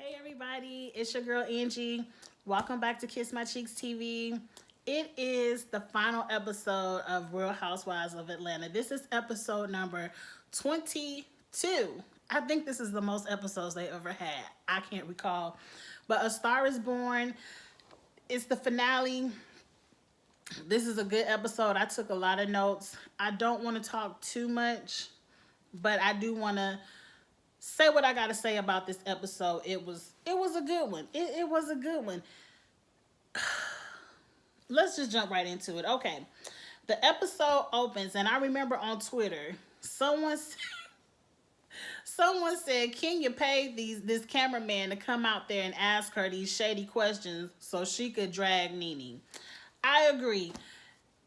Hey everybody, it's your girl Angie. Welcome back to Kiss My Cheeks TV. It is the final episode of Real Housewives of Atlanta. This is episode number 22. I think this is the most episodes they ever had. I can't recall. But A Star is Born. It's the finale. This is a good episode. I took a lot of notes. I don't want to talk too much, but I do want to say what I gotta say about this episode. It was a good one. It was a good one. Let's just jump right into it. Okay. The episode opens and I remember on Twitter, someone said, can you pay this cameraman to come out there and ask her these shady questions so she could drag Nene? I agree.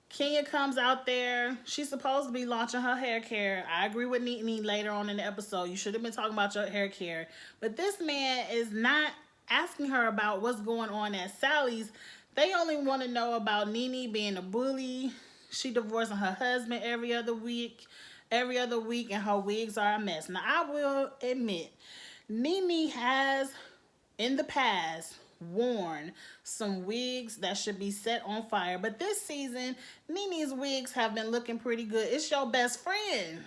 Kenya comes out there. She's supposed to be launching her hair care. I agree with Nene later on in the episode. You should have been talking about your hair care. But this man is not asking her about what's going on at Sally's. They only want to know about Nene being a bully. She divorcing her husband every other week, and her wigs are a mess. Now, I will admit, Nene has in the past worn some wigs that should be set on fire. But this season, Nene's wigs have been looking pretty good. It's your best friend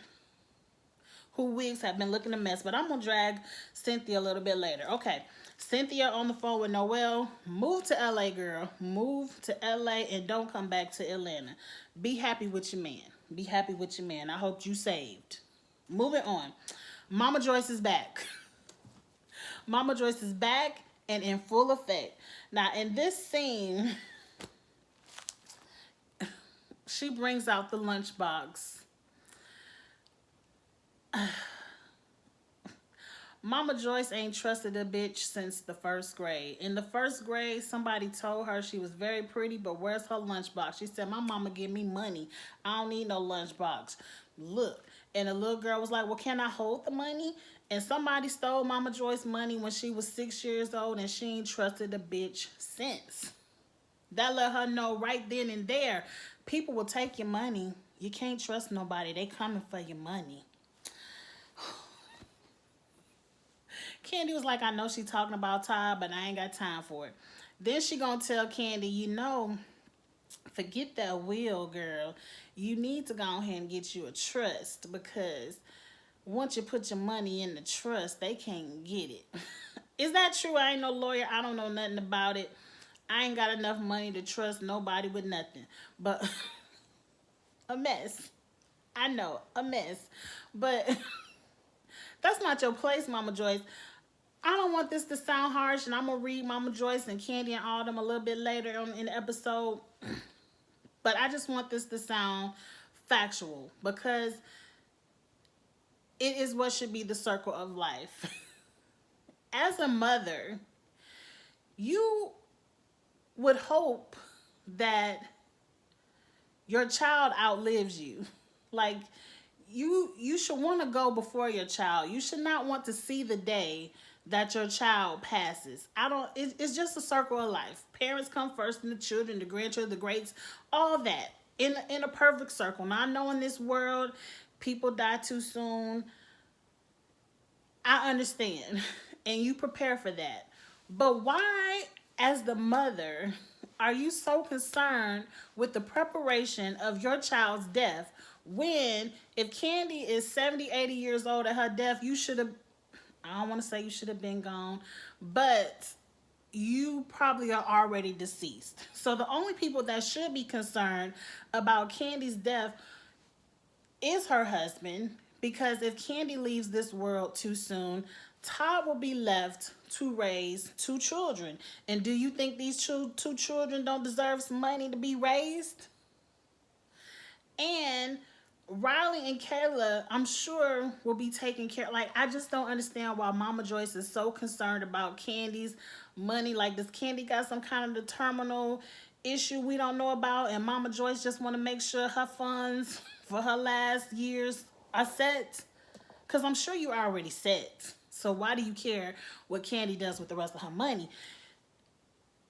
who wigs have been looking a mess. But I'm going to drag Cynthia a little bit later. Okay, Cynthia on the phone with Noelle. Move to LA, girl. Move to LA and don't come back to Atlanta. Be happy with your man. Be happy with your man. I hope you saved. Moving on. Mama Joyce is back. Mama Joyce is back and in full effect. Now, in this scene, she brings out the lunchbox. Mama Joyce ain't trusted a bitch since the first grade. In the first grade, somebody told her she was very pretty, but where's her lunchbox? She said, my mama give me money. I don't need no lunchbox. Look. And the little girl was like, well, can I hold the money? And somebody stole Mama Joyce's money when she was 6 years old, and she ain't trusted a bitch since. That let her know right then and there, people will take your money. You can't trust nobody. They coming for your money. Candy was like, I know she talking about Todd, but I ain't got time for it. Then she gonna tell Candy, forget that will, girl. You need to go ahead and get you a trust, because once you put your money in the trust, they can't get it. Is that true? I ain't no lawyer. I don't know nothing about it. I ain't got enough money to trust nobody with nothing. But a mess. I know, a mess. But that's not your place, Mama Joyce. I don't want this to sound harsh, and I'm going to read Mama Joyce and Candy and Autumn a little bit later on in the episode. But I just want this to sound factual, because it is what should be the circle of life. As a mother, you would hope that your child outlives you. Like, you should want to go before your child. You should not want to see the day that your child passes. It's just a circle of life. Parents come first, and the children, the grandchildren, the greats, all that in a perfect circle. Now, I know in this world people die too soon. I understand. And you prepare for that. But why, as the mother, are you so concerned with the preparation of your child's death, when if Candy is 70, 80 years old at her death, you should have, I don't want to say you should have been gone, but you probably are already deceased. So the only people that should be concerned about Candy's death is her husband, because if Candy leaves this world too soon, Todd will be left to raise two children. And do you think these two children don't deserve some money to be raised? And Riley and Kayla, I'm sure, will be taken care of. Like, I just don't understand why Mama Joyce is so concerned about Candy's money. Like, does Candy got some kind of terminal issue we don't know about, and Mama Joyce just want to make sure her funds for her last years are set? Because I'm sure you already set. So why do you care what Candy does with the rest of her money?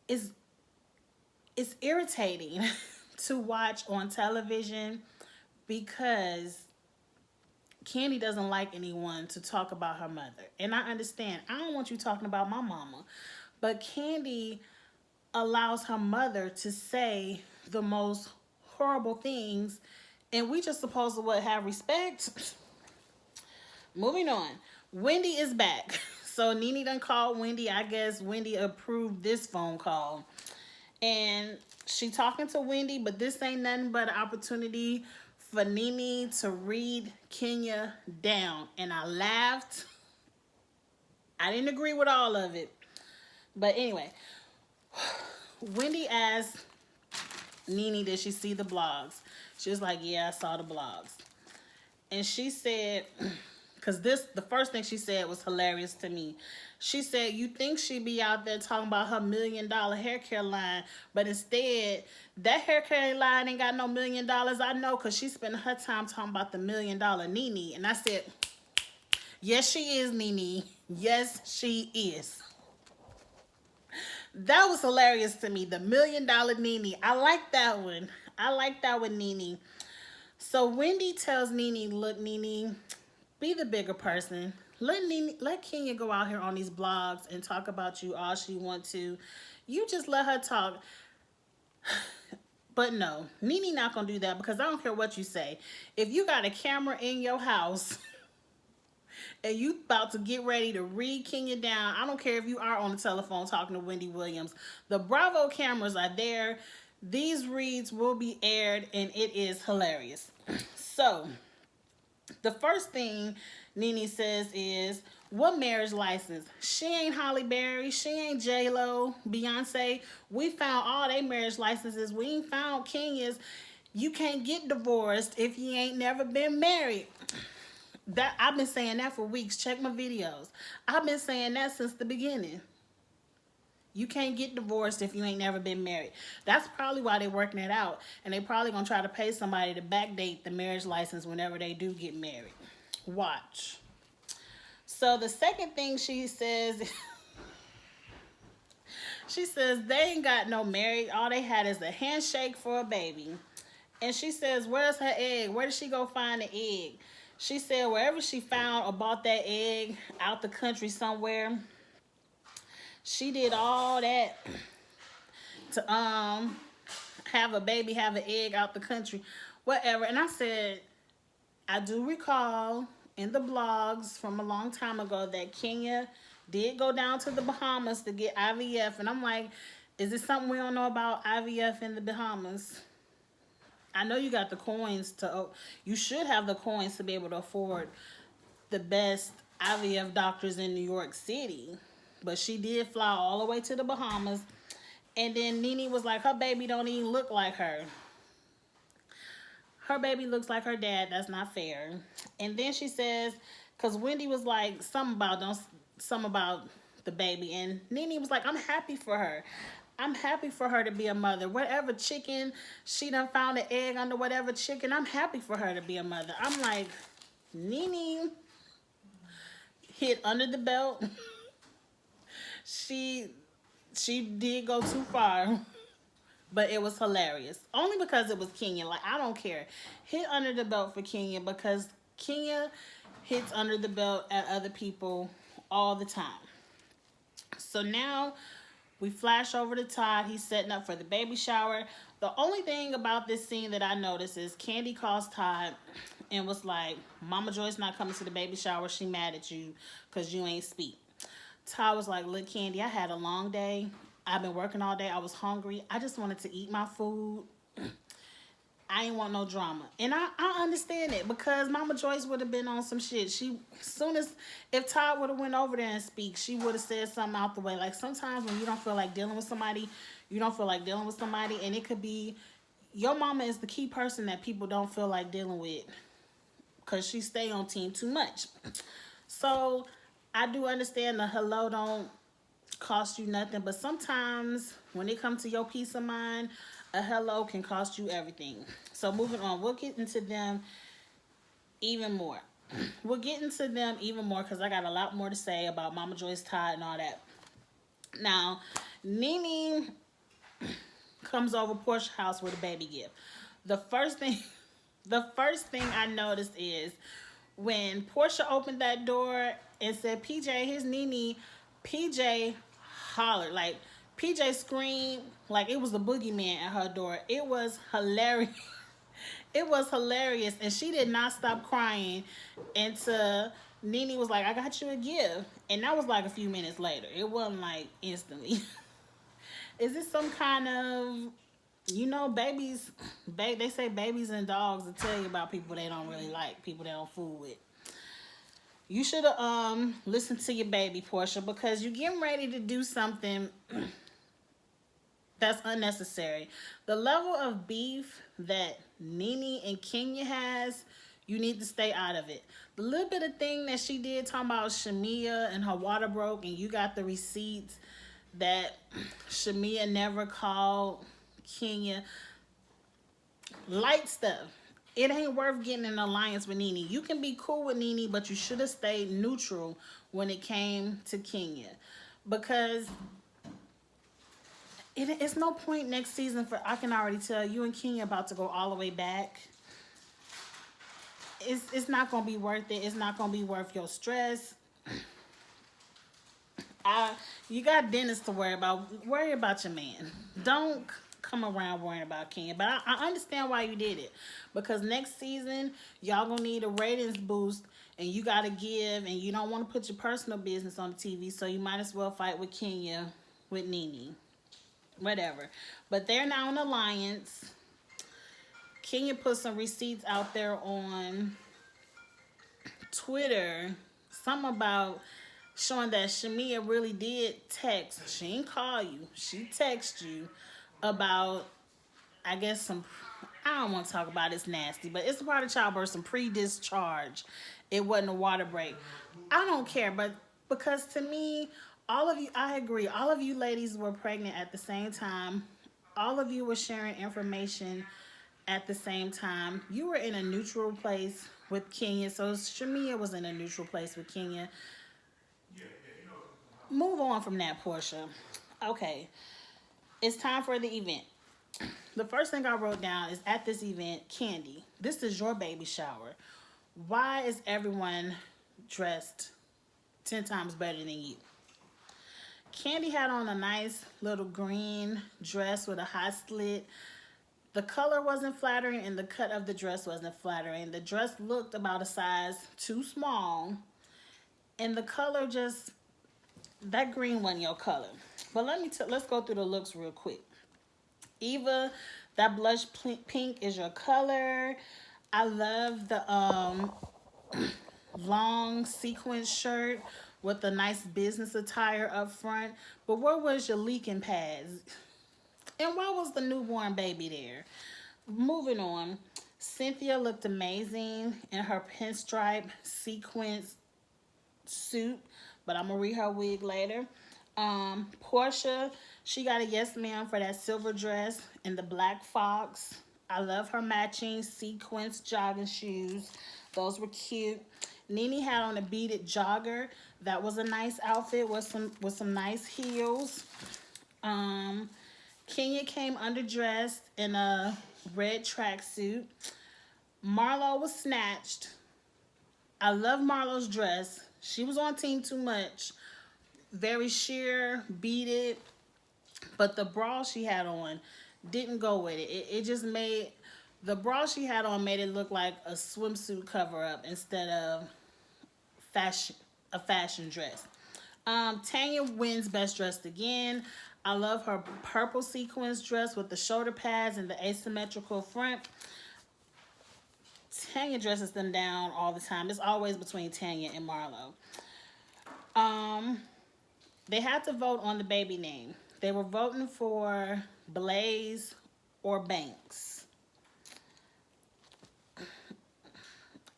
It's irritating to watch on television, because Candy doesn't like anyone to talk about her mother. And I understand. I don't want you talking about my mama. But Candy allows her mother to say the most horrible things, and we just supposed to what, have respect. Moving on. Wendy is back. So Nene done called Wendy. I guess Wendy approved this phone call. And she talking to Wendy, but this ain't nothing but an opportunity for Nene to read Kenya down. And I laughed. I didn't agree with all of it. But anyway, Wendy asked Nene, did she see the blogs? She was like, yeah, I saw the blogs. And she said, because the first thing she said was hilarious to me. She said, you think she'd be out there talking about her $1 million hair care line, but instead, that hair care line ain't got no $1 million. I know, because she spent her time talking about the $1 million Nene. And I said, yes, she is, Nene. Yes, she is. That was hilarious to me. The $1 million Nene. I like that one. I like that one, Nene. So Wendy tells Nene, look, Nene, be the bigger person. Let Kenya go out here on these blogs and talk about you all she want to. You just let her talk. But no, Nene not going to do that, because I don't care what you say. If you got a camera in your house and you about to get ready to read Kenya down, I don't care if you are on the telephone talking to Wendy Williams. The Bravo cameras are there. These reads will be aired, and it is hilarious. So, the first thing Nene says is, what marriage license? She ain't Holly Berry. She ain't J-Lo, Beyonce. We found all their marriage licenses. We ain't found Kenya's. You can't get divorced if you ain't never been married. That I've been saying that for weeks. Check my videos. I've been saying that since the beginning. You can't get divorced if you ain't never been married. That's probably why they're working it out. And they probably going to try to pay somebody to backdate the marriage license whenever they do get married. Watch. So the second thing she says, she says they ain't got no marriage. All they had is a handshake for a baby. And she says, where's her egg? Where did she go find the egg? She said wherever she found or bought that egg out the country somewhere, she did all that to have a baby, have an egg out the country, whatever. And I said, I do recall in the blogs from a long time ago that Kenya did go down to the Bahamas to get IVF. And I'm like, is it something we don't know about IVF in the Bahamas? I know you got the coins to, you should have the coins to be able to afford the best IVF doctors in New York City. But she did fly all the way to the Bahamas. And then Nene was like, her baby don't even look like her. Her baby looks like her dad. That's not fair. And then she says, because Wendy was like, something about the baby. And Nene was like, I'm happy for her. I'm happy for her to be a mother. Whatever chicken, she done found an egg under whatever chicken. I'm happy for her to be a mother. I'm like, Nene hit under the belt. She did go too far, but it was hilarious. Only because it was Kenya. Like, I don't care. Hit under the belt for Kenya, because Kenya hits under the belt at other people all the time. So now we flash over to Todd. He's setting up for the baby shower. The only thing about this scene that I noticed is Candy calls Todd and was like, Mama Joy's not coming to the baby shower. She mad at you because you ain't speak. Todd was like, look, Candy, I had a long day. I've been working all day. I was hungry. I just wanted to eat my food. I ain't want no drama. And I understand it, because Mama Joyce would have been on some shit. If Todd would have went over there and speak, she would have said something out the way. Like, sometimes when you don't feel like dealing with somebody, you don't feel like dealing with somebody. And it could be, your mama is the key person that people don't feel like dealing with, because she stay on team too much. So I do understand the hello don't cost you nothing, but sometimes when it comes to your peace of mind, a hello can cost you everything. So moving on, we'll get into them even more. Because I got a lot more to say about Mama Joyce, Todd, and all that. Now, Nene comes over Portia's house with a baby gift. The first thing I noticed is When Portia opened that door and said, PJ, here's Nene, PJ hollered. Like, PJ screamed like it was the boogeyman at her door. It was hilarious. It was hilarious. And she did not stop crying until Nene was like, I got you a gift. And that was like a few minutes later. It wasn't like instantly. Is this some kind of, babies, they say babies and dogs will tell you about people they don't really like, people they don't fool with. You should have listened to your baby, Portia, because you're getting ready to do something that's unnecessary. The level of beef that Nene and Kenya has, you need to stay out of it. The little bit of thing that she did talking about Shamia and her water broke and you got the receipts that Shamia never called Kenya. Light stuff. It ain't worth getting an alliance with Nene. You can be cool with Nene, but you should have stayed neutral when it came to Kenya. Because it's no point next season for, I can already tell, you and Kenya about to go all the way back. It's not going to be worth it. It's not going to be worth your stress. You got Dennis to worry about. Worry about your man. Don't come around worrying about Kenya. But I understand why you did it. Because next season, y'all going to need a ratings boost. And you got to give. And you don't want to put your personal business on the TV. So you might as well fight with Kenya, with Nene. Whatever. But they're now an alliance. Kenya put some receipts out there on Twitter. Something about showing that Shamia really did text. She didn't call you. She texted you about, I guess, I don't want to talk about it, it's nasty, but it's a part of childbirth, some pre-discharge. It wasn't a water break. I don't care, but because to me, all of you, I agree, all of you ladies were pregnant at the same time. All of you were sharing information at the same time. You were in a neutral place with Kenya, so Shamia was in a neutral place with Kenya. Move on from that, Portia. Okay, it's time for the event. The first thing I wrote down is, at this event, Candy, this is your baby shower. Why is everyone dressed 10 times better than you? Candy had on a nice little green dress with a high slit. The color wasn't flattering and the cut of the dress wasn't flattering. The dress looked about a size too small. And the color just, that green wasn't your color. But let's go through the looks real quick. Eva, that blush pink is your color. I love the long sequin shirt with a nice business attire up front. But where was your leaking pads? And why was the newborn baby there? Moving on. Cynthia looked amazing in her pinstripe sequence suit, but I'm going to read her wig later. Portia, she got a yes ma'am for that silver dress and the black fox. I love her matching sequence jogging shoes. Those were cute. Nene had on a beaded jogger. That was a nice outfit with some nice heels. Kenya came underdressed in a red tracksuit. Marlo was snatched. I love Marlo's dress. She was on Team Too Much. Very sheer, beaded. But the bra she had on didn't go with it. It just made, the bra she had on made it look like a swimsuit cover-up instead of a fashion dress. Tanya wins Best Dressed again. I love her purple sequins dress with the shoulder pads and the asymmetrical front. Tanya dresses them down all the time. It's always between Tanya and Marlo. They had to vote on the baby name. They were voting for Blaze or Banks.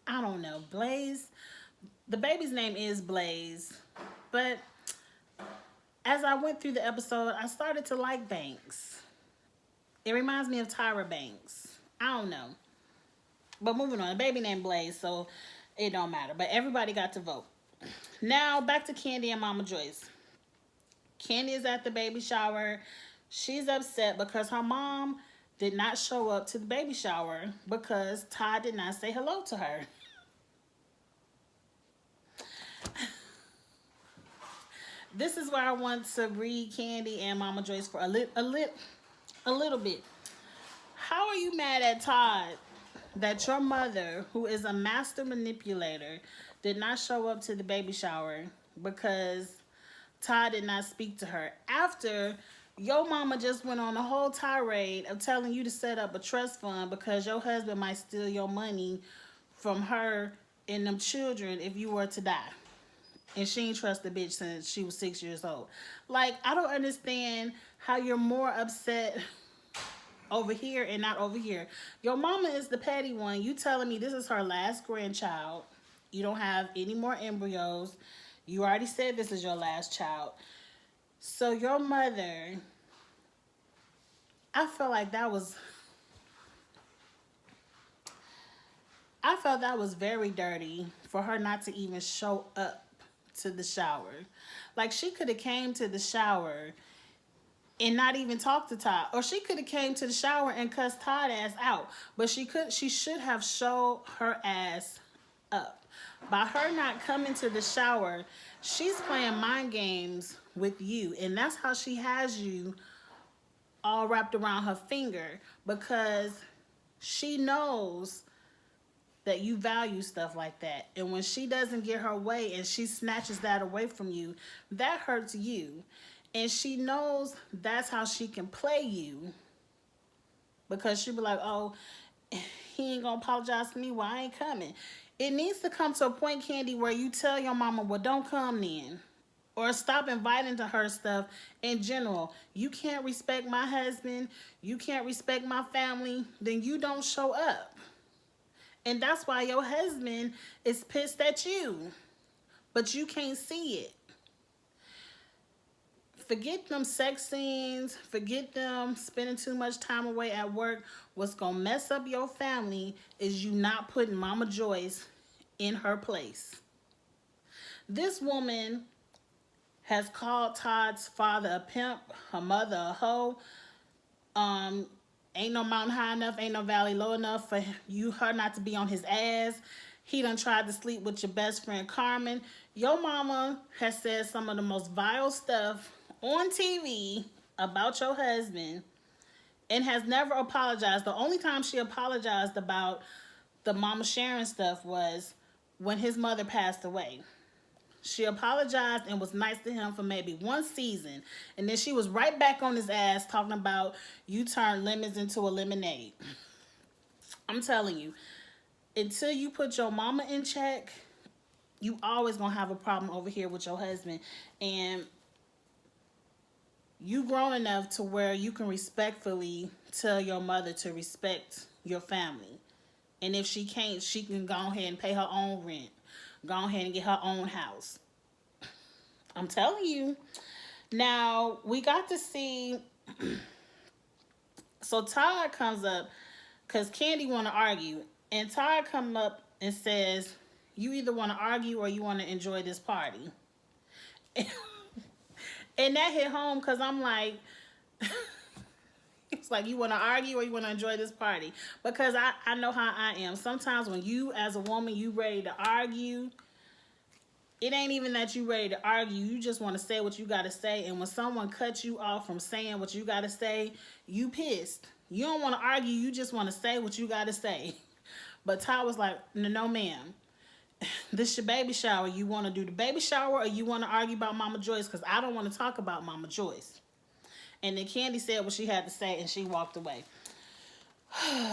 I don't know. Blaze, the baby's name is Blaze, but as I went through the episode, I started to like Banks. It reminds me of Tyra Banks. I don't know. But moving on, the baby named Blaze, so it don't matter. But everybody got to vote. Now, back to Candy and Mama Joyce. Candy is at the baby shower. She's upset because her mom did not show up to the baby shower because Todd did not say hello to her. This is where I want to read Candy and Mama Joyce for a little bit. How are you mad at Todd that your mother, who is a master manipulator, did not show up to the baby shower because Todd did not speak to her after your mama just went on a whole tirade of telling you to set up a trust fund because your husband might steal your money from her and them children if you were to die? And she ain't trust the bitch since she was 6 years old. Like, I don't understand how you're more upset over here and not over here. Your mama is the petty one. You telling me this is her last grandchild. You don't have any more embryos. You already said this is your last child. So your mother, I felt like that was, I felt that was very dirty for her not to even show up to the shower. Like, she could have came to the shower and not even talk to Todd. Or she could have came to the shower and cussed Todd ass out. But she should have showed her ass up. By her not coming to the shower, she's playing mind games with you. And that's how she has you all wrapped around her finger. Because she knows that you value stuff like that. And when she doesn't get her way and she snatches that away from you, that hurts you. And she knows that's how she can play you. Because she'll be like, oh, he ain't gonna apologize to me. Well, I ain't coming. It needs to come to a point, Candy, where you tell your mama, well, don't come then. Or stop inviting to her stuff in general. You can't respect my husband. You can't respect my family. Then you don't show up. And that's why your husband is pissed at you. But you can't see it. Forget them sex scenes. Forget them spending too much time away at work. What's going to mess up your family is you not putting Mama Joyce in her place. This woman has called Todd's father a pimp, her mother a hoe. Ain't no mountain high enough, ain't no valley low enough for her not to be on his ass. He done tried to sleep with your best friend Carmen. Your mama has said some of the most vile stuff on TV about your husband and has never apologized. The only time she apologized about the Mama Sharon stuff was when his mother passed away. She apologized and was nice to him for maybe one season. And then she was right back on his ass talking about you turned lemons into a lemonade. I'm telling you, until you put your mama in check, you always gonna have a problem over here with your husband. And you grown enough to where you can respectfully tell your mother to respect your family. And if she can't, she can go ahead and pay her own rent. Go ahead and get her own house. I'm telling you. Now, we got to see. So Todd comes up because Candy want to argue. And Todd come up and says, you either want to argue or you want to enjoy this party. And that hit home because I'm like, it's like, you want to argue or you want to enjoy this party? Because I know how I am. Sometimes when you, as a woman, you ready to argue, it ain't even that you ready to argue. You just want to say what you got to say. And when someone cuts you off from saying what you got to say, you pissed. You don't want to argue. You just want to say what you got to say. But Todd was like, no, ma'am. This your baby shower. You want to do the baby shower or you want to argue about Mama Joyce? Because I don't want to talk about Mama Joyce. And then Candy said what she had to say and she walked away.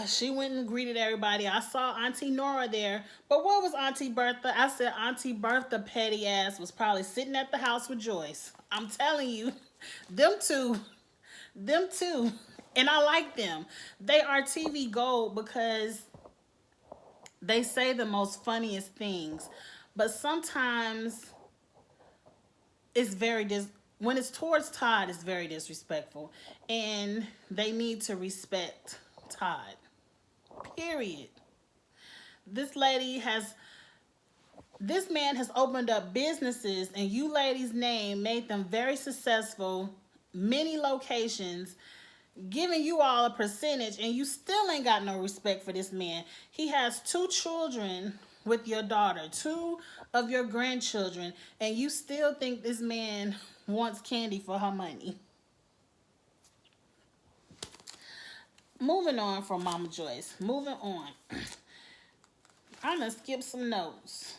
She went and greeted everybody. I saw Auntie Nora there. But what was Auntie Bertha? I said Auntie Bertha petty ass was probably sitting at the house with Joyce. I'm telling you, them two. And I like them. They are TV gold because they say the most funniest things. But sometimes it's when it's towards Todd, it's very disrespectful. And they need to respect Todd. Period. This man has opened up businesses and you ladies' name made them very successful, many locations, giving you all a percentage, and you still ain't got no respect for this man. He has 2 children with your daughter, 2 of your grandchildren, and you still think this man wants Candy for her money. Moving on from Mama Joyce. Moving on. I'm going to skip some notes.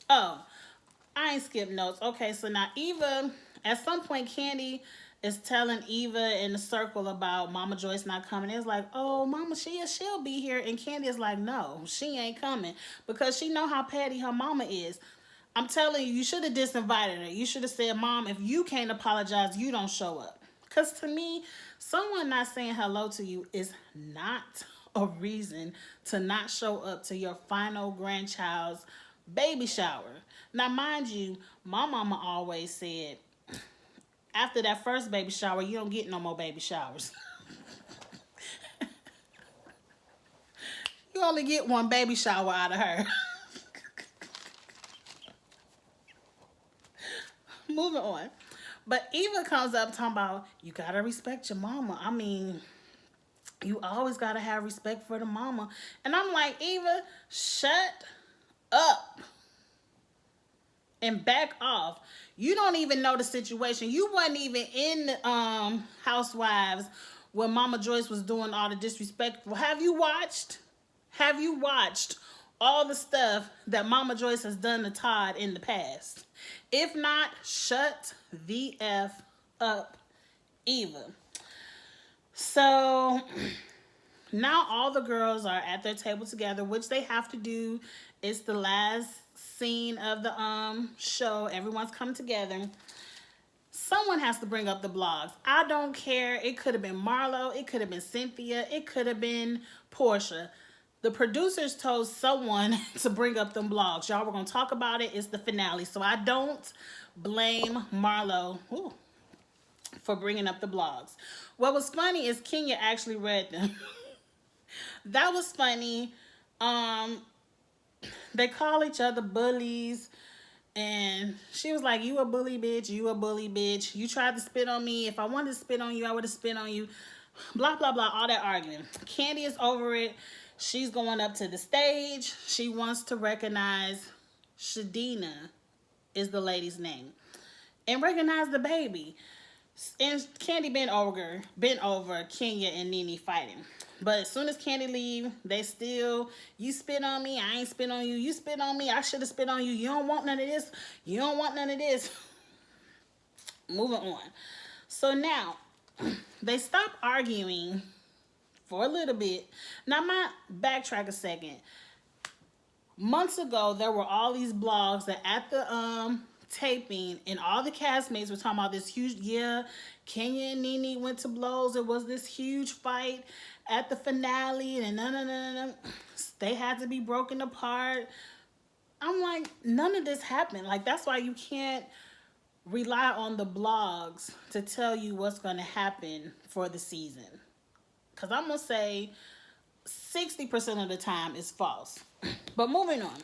Oh, I ain't skip notes. Okay, so now Eva, at some point, Candy is telling Eva in the circle about Mama Joyce not coming. It's like, oh, Mama, she'll be here. And Candy is like, no, she ain't coming. Because she know how petty her mama is. I'm telling you, you should have disinvited her. You should have said, Mom, if you can't apologize, you don't show up. Because to me, someone not saying hello to you is not a reason to not show up to your final grandchild's baby shower. Now, mind you, my mama always said, after that first baby shower, you don't get no more baby showers. You only get one baby shower out of her. Moving on. But Eva comes up talking about, you gotta respect your mama. I mean, you always gotta have respect for the mama. And I'm like, Eva, shut up and back off. You don't even know the situation. You wasn't even in the Housewives when Mama Joyce was doing all the disrespectful. Have you watched? Have you watched all the stuff that Mama Joyce has done to Todd in the past? If not, shut the F up, Eva. So now all the girls are at their table together, which they have to do. It's the last scene of the show. Everyone's come together. Someone has to bring up the blogs. I don't care. It could have been Marlo. It could have been Cynthia. It could have been Portia. The producers told someone to bring up them blogs. Y'all were going to talk about it. It's the finale. So I don't blame Marlo for bringing up the blogs. What was funny is Kenya actually read them. That was funny. They call each other bullies. And she was like, you a bully bitch. You a bully bitch. You tried to spit on me. If I wanted to spit on you, I would have spit on you. Blah, blah, blah. All that arguing. Candy is over it. She's going up to the stage. She wants to recognize Shadina is the lady's name. And recognize the baby. And Candy bent over Kenya and Nene fighting. But as soon as Candy leave, they still, you spit on me, I ain't spit on you. You spit on me, I should have spit on you. You don't want none of this. You don't want none of this. Moving on. So now, they stop arguing for a little bit. Now, I might backtrack a second. Months ago, there were all these blogs that at the taping, and all the castmates were talking about this huge, Kenya and Nene went to blows. It was this huge fight at the finale, and no. They had to be broken apart. I'm like, none of this happened. Like, that's why you can't rely on the blogs to tell you what's going to happen for the season. Because I'm going to say 60% of the time is false. But moving on.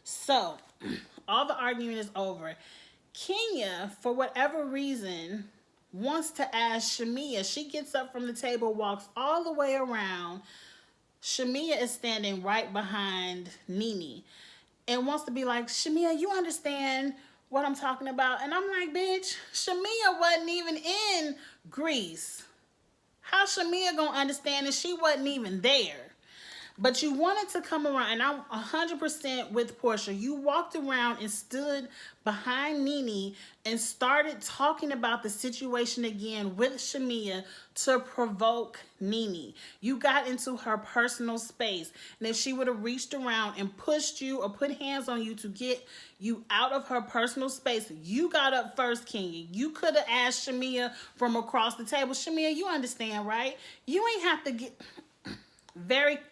So, all the arguing is over. Kenya, for whatever reason, wants to ask Shamia. She gets up from the table, walks all the way around. Shamia is standing right behind Nene and wants to be like, Shamia, you understand what I'm talking about? And I'm like, bitch, Shamia wasn't even in Greece. How Shamia gonna understand if she wasn't even there? But you wanted to come around, and I'm 100% with Portia. You walked around and stood behind Nene and started talking about the situation again with Shamia to provoke Nene. You got into her personal space. And if she would have reached around and pushed you or put hands on you to get you out of her personal space, you got up first, Kenya. You could have asked Shamia from across the table, Shamia, you understand, right? You ain't have to get...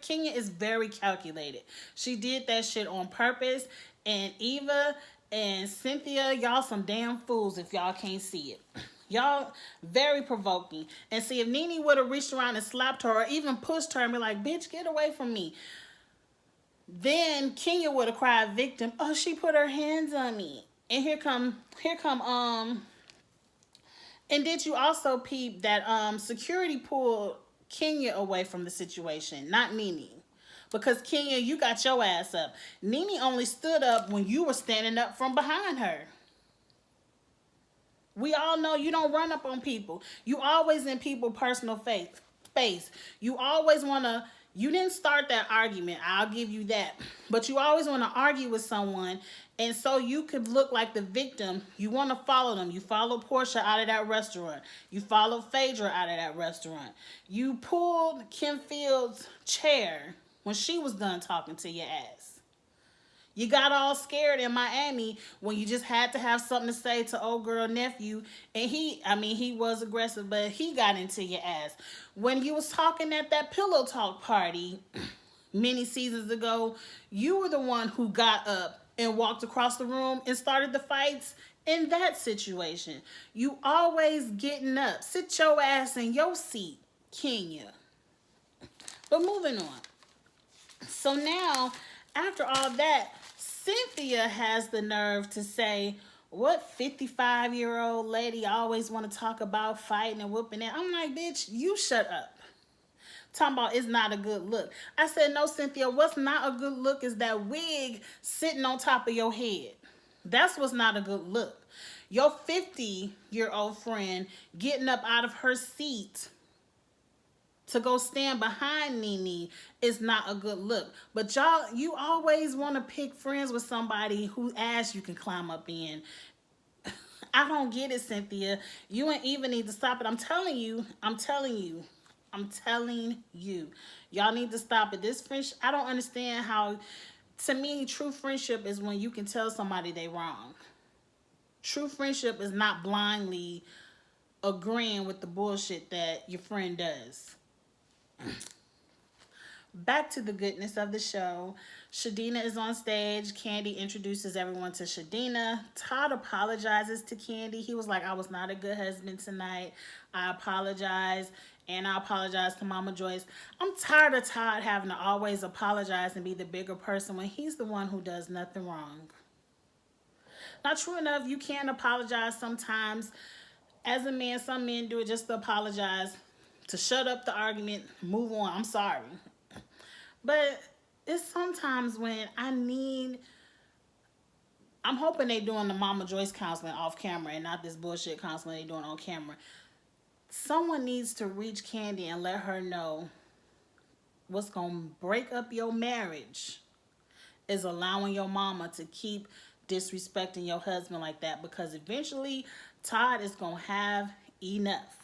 Kenya is very calculated. She did that shit on purpose. And Eva and Cynthia, y'all some damn fools if y'all can't see it. Y'all very provoking. And see, if Nene would have reached around and slapped her or even pushed her and be like, bitch, get away from me, then Kenya would have cried victim. Oh, she put her hands on me. And here come and did you also peep that security pulled Kenya away from the situation, not Nene. Because Kenya, you got your ass up. Nene only stood up when you were standing up from behind her. We all know you don't run up on people. You always in people personal space. You always want to, you didn't start that argument. I'll give you that. But you always want to argue with someone. And so you could look like the victim. You want to follow them. You follow Portia out of that restaurant. You follow Phaedra out of that restaurant. You pulled Kim Fields' chair when she was done talking to your ass. You got all scared in Miami when you just had to have something to say to old girl nephew. And he was aggressive, but he got into your ass. When you was talking at that pillow talk party many seasons ago, you were the one who got up and walked across the room and started the fights in that situation. You always getting up. Sit your ass in your seat, Kenya. But moving on. So now, after all that, Cynthia has the nerve to say, what 55-year-old lady always want to talk about fighting and whooping it? I'm like, bitch, you shut up. Talking about it's not a good look. I said, no, Cynthia, what's not a good look is that wig sitting on top of your head. That's what's not a good look. Your 50-year-old friend getting up out of her seat to go stand behind Nene is not a good look. But y'all, you always want to pick friends with somebody whose ass you can climb up in. I don't get it, Cynthia. You ain't even need to stop it. I'm telling you. Y'all need to stop it. This friendship, I don't understand how, to me, true friendship is when you can tell somebody they wrong. True friendship is not blindly agreeing with the bullshit that your friend does. Back to the goodness of the show. Shadina is on stage. Kandi introduces everyone to Shadina. Todd apologizes to Kandi. He was like, I was not a good husband tonight. I apologize. And I apologize to Mama Joyce. I'm tired of Todd having to always apologize and be the bigger person when he's the one who does nothing wrong. Not true enough, you can apologize sometimes. As a man, some men do it just to apologize, to shut up the argument, move on. I'm sorry. But it's sometimes when I'm hoping they doing the Mama Joyce counseling off camera and not this bullshit counseling they doing on camera. Someone needs to reach Kandi and let her know what's going to break up your marriage is allowing your mama to keep disrespecting your husband like that, because eventually Todd is going to have enough.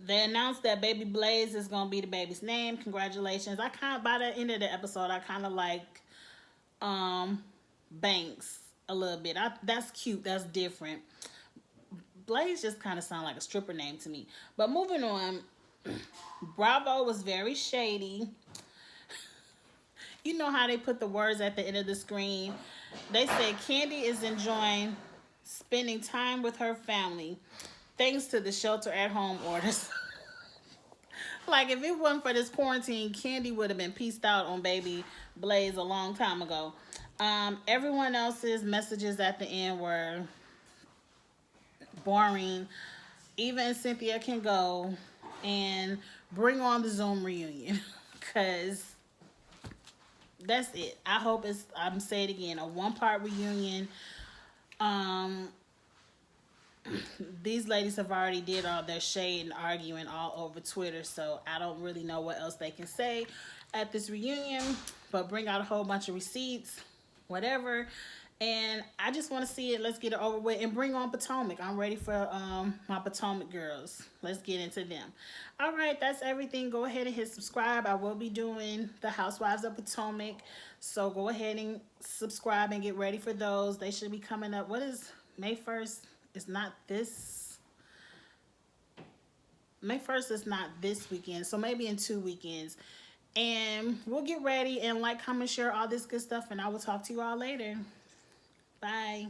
They announced that baby Blaze is going to be the baby's name. Congratulations. By the end of the episode, I kind of like Banks a little bit. That's cute. That's different. Blaze just kind of sounds like a stripper name to me. But moving on, Bravo was very shady. You know how they put the words at the end of the screen. They said Kandi is enjoying spending time with her family thanks to the shelter-at-home orders. Like, if it wasn't for this quarantine, Kandi would have been peaced out on baby Blaze a long time ago. Everyone else's messages at the end were boring. Even Cynthia can go and bring on the Zoom reunion. Because that's it. I hope I'm saying it again, a one-part reunion. These ladies have already did all their shade and arguing all over Twitter, so I don't really know what else they can say at this reunion, but bring out a whole bunch of receipts, whatever. And I just want to see it. Let's get it over with and bring on Potomac. I'm ready for my Potomac girls. Let's get into them. All right, that's everything. Go ahead and hit subscribe. I will be doing the Housewives of Potomac, so go ahead and subscribe and get ready for those. They should be coming up. What is May 1st? It's not this. May 1st is not this weekend, so maybe in 2 weekends. And we'll get ready and like, comment, share all this good stuff, and I will talk to you all later. Bye.